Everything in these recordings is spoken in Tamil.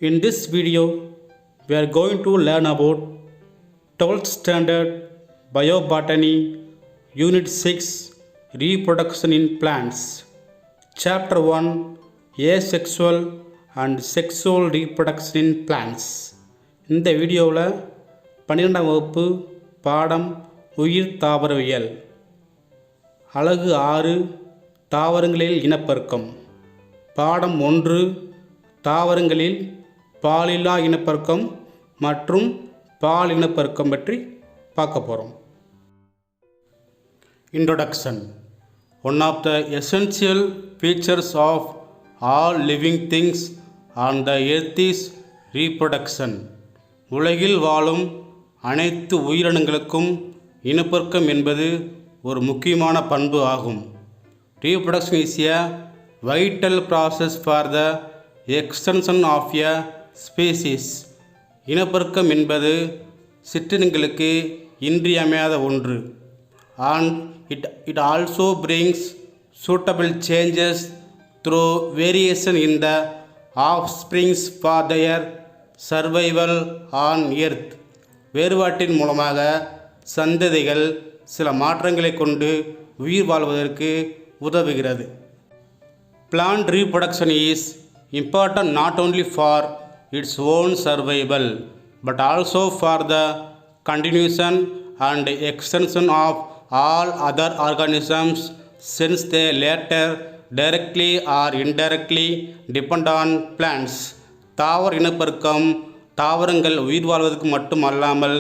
In this video, we are going to learn about 12th standard Biobotany, Unit 6, Reproduction in Plants, Chapter 1, Asexual and Sexual Reproduction in Plants. இந்த வீடியோவில் 12ஆம் வகுப்பு பாடம் உயிர் தாவரவியல் அலகு 6 தாவரங்களில் இனப்பெருக்கம் பாடம் 1 தாவரங்களில் பாலில்லா இனப்பெருக்கம் மற்றும் பால் இனப்பெருக்கம் பற்றி பார்க்க போகிறோம். Introduction. One of the essential features of all living things on the earth is reproduction. உலகில் வாழும் அனைத்து உயிரினங்களுக்கும் இனப்பெருக்கம் என்பது ஒரு முக்கியமான பண்பு ஆகும். Reproduction is a vital process for the extension of a species. இனப்பெருக்கம் என்பது சிற்றினங்களுக்கு இன்றியமையாத ஒன்று. And it also brings suitable changes through variation in the offsprings for their survival on earth. வேறுபாட்டின் மூலமாக சந்ததிகள் சில மாற்றங்களை கொண்டு உயிர் வாழ்வதற்கு உதவுகிறது. Plant reproduction is important not only for its own survival but also for the continuation and extension of all other organisms, since they later directly or indirectly depend on plants. தாவர இனப்பெருக்கம் தாவரங்கள் உயிர் வாழ்வதற்கு மட்டும் அல்லாமல்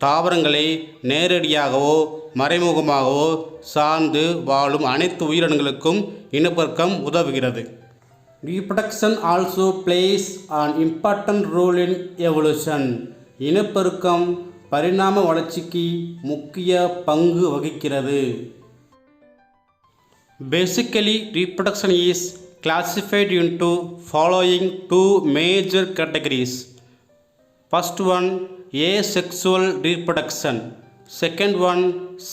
தாவரங்களை நேரடியாகவோ மறைமுகமாகவோ சார்ந்து வாழும் அனைத்து உயிரினங்களுக்கும் இனப்பெருக்கம் உதவுகிறது. Reproduction also plays an important role in evolution. இனப்பெருக்கம் பரிணாம வளர்ச்சிக்கு முக்கிய பங்கு வகிக்கிறது. Basically, reproduction is classified into following two major categories. First one, asexual reproduction. Second one,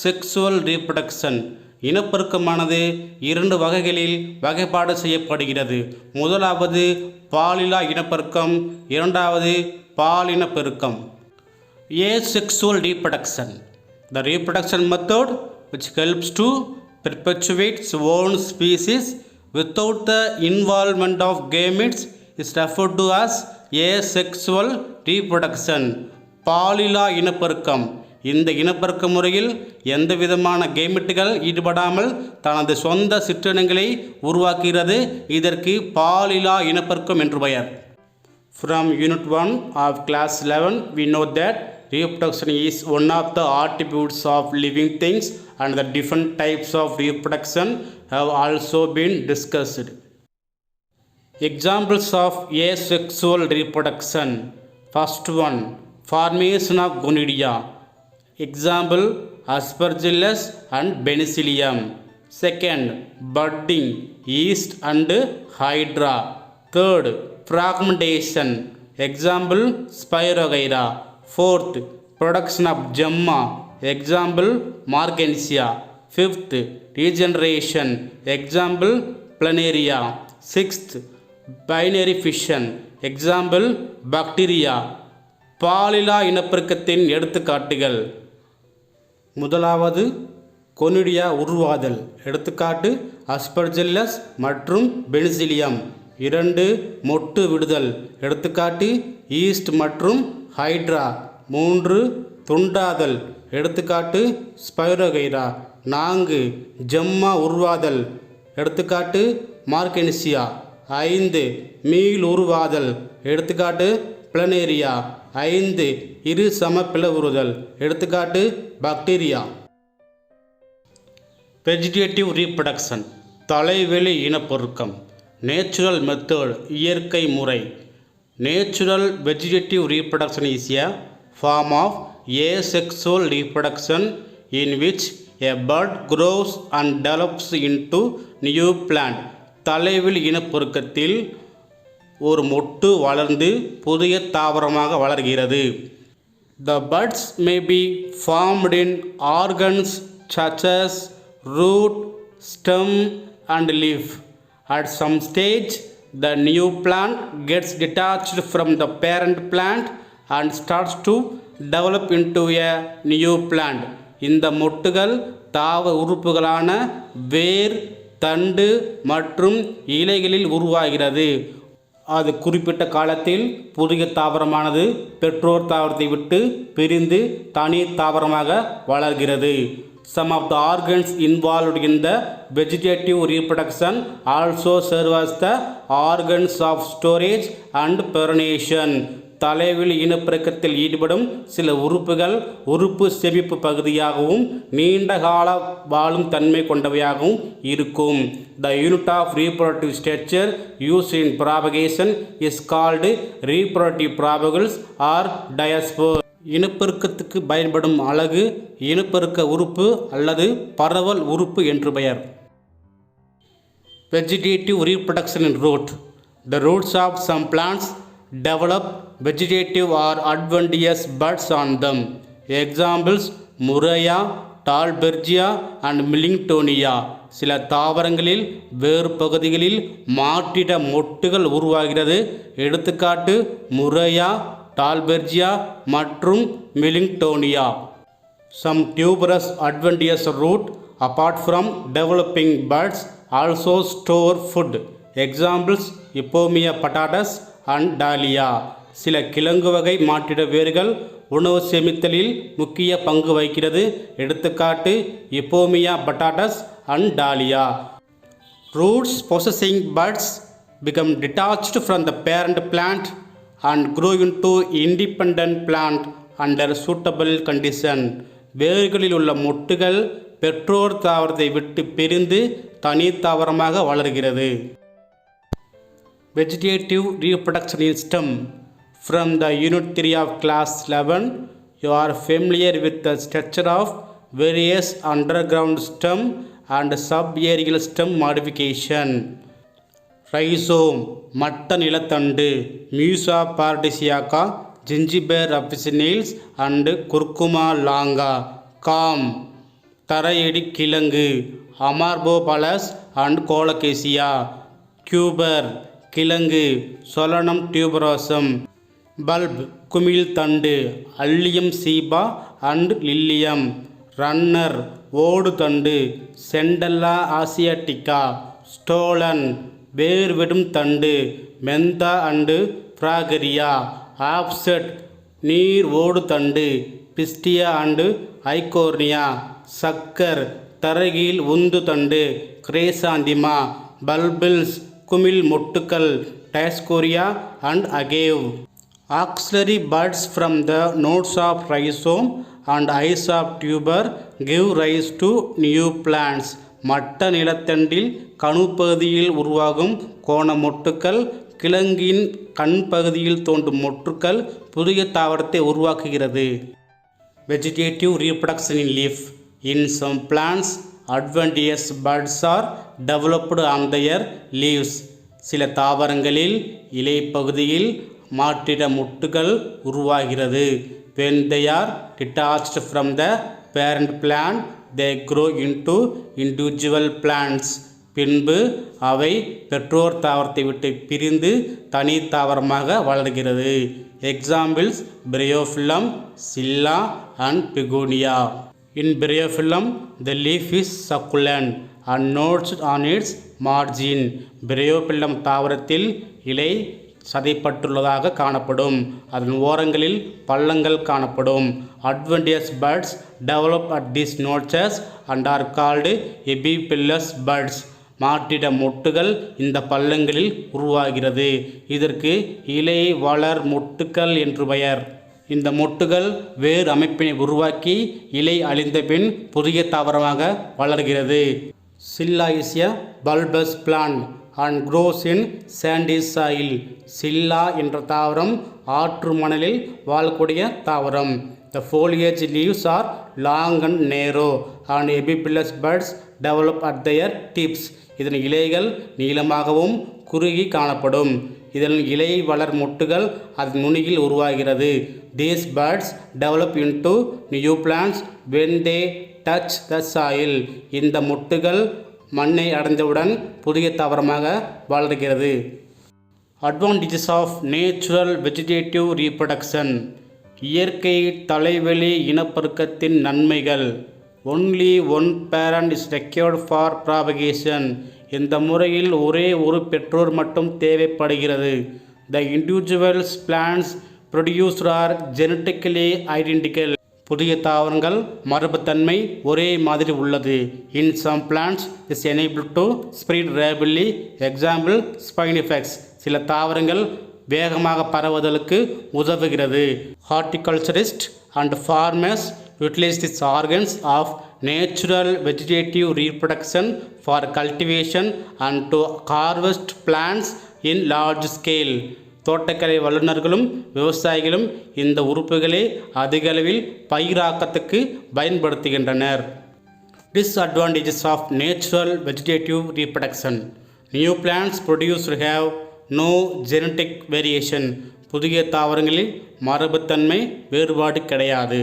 sexual reproduction. இனப்பெருக்கமானது 2 வகைகளில் வகைப்பாடு செய்யப்படுகிறது. முதலாவது பாலில்லா இனப்பெருக்கம், இரண்டாவது பாலினப்பெருக்கம். Asexual reproduction. The reproduction method which helps to perpetuate its own species without the involvement of gametes is referred to as asexual reproduction. பாலில்லா இனப்பெருக்கம். இந்த இனப்பெருக்க முறையில் எந்த விதமான கேமெட்டுகள் ஈடுபடாமல் தனது சொந்த சிற்றினங்களை உருவாக்குகிறது. இதற்கு பாலில்லா இனப்பெருக்கம் என்று பெயர். From Unit 1 of Class 11, we know that reproduction is one of the attributes of living things and the different types of reproduction have also been discussed. Examples of asexual reproduction. First one, formation of gonidia. Example, Aspergillus and Penicillium. Second, budding, yeast and hydra. Third, fragmentation. Example, Spirogyra. Fourth, production of gemma. Example, Margansia. Fifth, regeneration. Example, planaria. Sixth, binary fission. Example, bacteria. பாலில்லா இனப்பெருக்கத்தின் எடுத்துக்காட்டுகள். முதலாவது கொனிடியா உருவாதல். எடுத்துக்காட்டு அஸ்பர்ஜில்லஸ் மற்றும் பெனிசிலியம். 2, மொட்டு விடுதல். எடுத்துக்காட்டு ஈஸ்ட் மற்றும் ஹைட்ரா. 3, துண்டாதல். எடுத்துக்காட்டு ஸ்பைரோகைரா. 4, ஜெம்மா உருவாதல். எடுத்துக்காட்டு மார்கென்சியா. 5, மீள் உருவாதல். எடுத்துக்காட்டு பிளனேரியா. 5, இரு சம பிளவுறுதல். எடுத்துக்காட்டு பாக்டீரியா. வெஜிடேட்டிவ் ரீப்ரொடக்ஷன் தலைவெளி இனப்பெருக்கம். நேச்சுரல் மெத்தட் இயற்கை முறை. Natural vegetative reproduction is a form of asexual reproduction in which a bud grows and develops into new plant. தலைவெளி இனப்பெருக்கத்தில் ஒரு மொட்டு வளர்ந்து புதிய தாவரமாக வளர்கிறது. The buds may be formed in organs such as root, stem and leaf. At some stage, the new plant gets detached from the parent plant and starts to develop into a new plant. இந்த மொட்டுகள் தாவர உறுப்புகளான வேர், தண்டு மற்றும் இலைகளில் உருவாகிறது. அது குறிப்பிட்ட காலத்தில் புதிய தாவரமானது பெற்றோர் தாவரத்தை விட்டு பிரிந்து தனி தாவரமாக வளர்கிறது. Some of the organs involved in the vegetative reproduction also serve as the organs of storage and pollination. தலைவில் இனப்பெருக்கத்தில் ஈடுபடும் சில உறுப்புகள் உறுப்பு சேமிப்பு பகுதியாகவும் நீண்ட கால வாழும் தன்மை கொண்டவையாகவும் இருக்கும். The unit of reproductive structure used in propagation is called reproductive propagules or diaspore. இனப்பெருக்கத்துக்கு பயன்படும் அலகு இனப்பெருக்க உறுப்பு அல்லது பரவல் உறுப்பு என்று பெயர். Vegetative reproduction in root. The roots of some plants develop vegetative or adventitious buds on them. Examples: Murraya, Tallbergia and Millingtonia. சில தாவரங்களில் வேறு பகுதிகளில் மாற்றிட மொட்டுகள் உருவாகிறது. எடுத்துக்காட்டு முரையா, டால்பெர்ஜியா மற்றும் மிலிங்டோனியா. Some tuberous adventitious root, apart from developing buds, also store food. Examples: Epomia patatas and Dahlia. சில கிழங்கு வகை மாற்றிட வேர்கள் உணவு சேமித்தலில் முக்கிய பங்கு வகிக்கிறது. எடுத்துக்காட்டு Ipomoea batatas and dahlia. Roots possessing buds become detached from the parent plant and grow into independent plant under suitable condition. வேர்களில் உள்ள மொட்டுகள் பெற்றோர் தாவரத்தை விட்டு பிரிந்து தனி தாவரமாக வளர்கிறது. Vegetative reproduction in stem. From the Unit 3 of Class 11, you are familiar with the structure of various underground stem and subaerial stem modification. Rhizome, மட்ட நிலத்தண்டு, Musa paradisiaca, Gingiber officinales and Curcuma longa. Calm, தரையடி கிழங்கு, Amorphophallus and Colocasia. Tuber, கிழங்கு, Solanum tuberosum. பல்ப், குமிழ் தண்டு, allium cepa and lilium. Runner, ஓடு தண்டு, செண்டல்லா ஆசியாட்டிகா. ஸ்டோலன், வேர்விடும் தண்டு, மெந்தா அண்டு பிராகரியா. ஆப்செட், நீர் ஓடு தண்டு, பிஸ்டியா அண்டு ஐகோர்னியா. சக்கர், தரைகீழ் உந்து தண்டு, கிரேசாந்திமா. பல்பில்ஸ், குமிழ் மொட்டுக்கள், Dioscorea and agave. Auxiliary buds from the nodes of rhizome and eyes of tuber give rise to new plants. மட்ட நிலத்தண்டில் கணுப்பகுதியில் உருவாகும் கோண மொட்டுக்கள் கிழங்கின் கண் பகுதியில் தோன்றும் மொட்டுக்கள் புதிய தாவரத்தை உருவாக்குகிறது. Vegetative reproduction in leaf. In some plants, adventitious buds are developed on their leaves. சில தாவரங்களில் இலை பகுதியில் மாற்றிட மொட்டுகள் உருவாகிறது. When they are detached from the parent plant, they grow into individual plants. பின்பு அவை பெற்றோர் தாவரத்தை விட்டு பிரிந்து தனி தாவரமாக வளர்கிறது. Examples: Bryophyllum, Scilla and Begonia. In Bryophyllum, the leaf is succulent and nodes on its margin. Bryophyllum தாவரத்தில் இலை சதைப்பட்டுள்ளதாக காணப்படும். அதன் ஓரங்களில் பள்ளங்கள் காணப்படும். Adventitious buds develop at these nodes and are called epiphyllous buds. மாற்றிட மொட்டுகள் இந்த பள்ளங்களில் உருவாகிறது. இதற்கு இலை வளர் மொட்டுக்கள் என்று பெயர். இந்த மொட்டுகள் வேறு அமைப்பினை உருவாக்கி இலை அழிந்த பின் புதிய தாவரமாக வளர்கிறது. Scilla is a bulbous plant and grows in sandy soil. சில்லா என்ற தாவரம் ஆற்று மணலில் வாழக்கூடிய தாவரம். The foliage leaves are long and narrow and epiphyllous buds develop at their tips. இதன் இலைகள் நீளமாகவும் குறுகி காணப்படும். இதன் இலை வளர் மொட்டுகள் அதன் நுனியில் உருவாகிறது. These buds develop into new plants when they touch the soil. இந்த மொட்டுகள் மண்ணை அடைந்தவுடன் புதிய தாவரமாக வளர்கிறது. Advantages of natural vegetative reproduction. இயற்கை தலைவெளி இனப்பெருக்கத்தின் நன்மைகள். Only one parent is required for propagation. இந்த முறையில் ஒரே ஒரு பெற்றோர் மட்டும் தேவைப்படுகிறது. The individual plants produced are genetically identical. புதிய தாவரங்கள் மரபுத்தன்மை ஒரே மாதிரி உள்ளது. In some plants is enabled to spread rapidly. Example spinifex. சில தாவரங்கள் வேகமாக பரவுதலுக்கு உதவுகிறது. Horticulturist and farmers utilize these organs of natural vegetative reproduction for cultivation and to harvest plants in large scale. தோட்டக்கலை வல்லுநர்களும் விவசாயிகளும் இந்த உறுப்புகளை அதிக அளவில் பயிராக்கத்துக்கு பயன்படுத்துகின்றனர். Disadvantages of natural vegetative reproduction. New plants produced have no genetic variation. புதிய தாவரங்களில் மரபுத்தன்மை வேறுபாடு கிடையாது.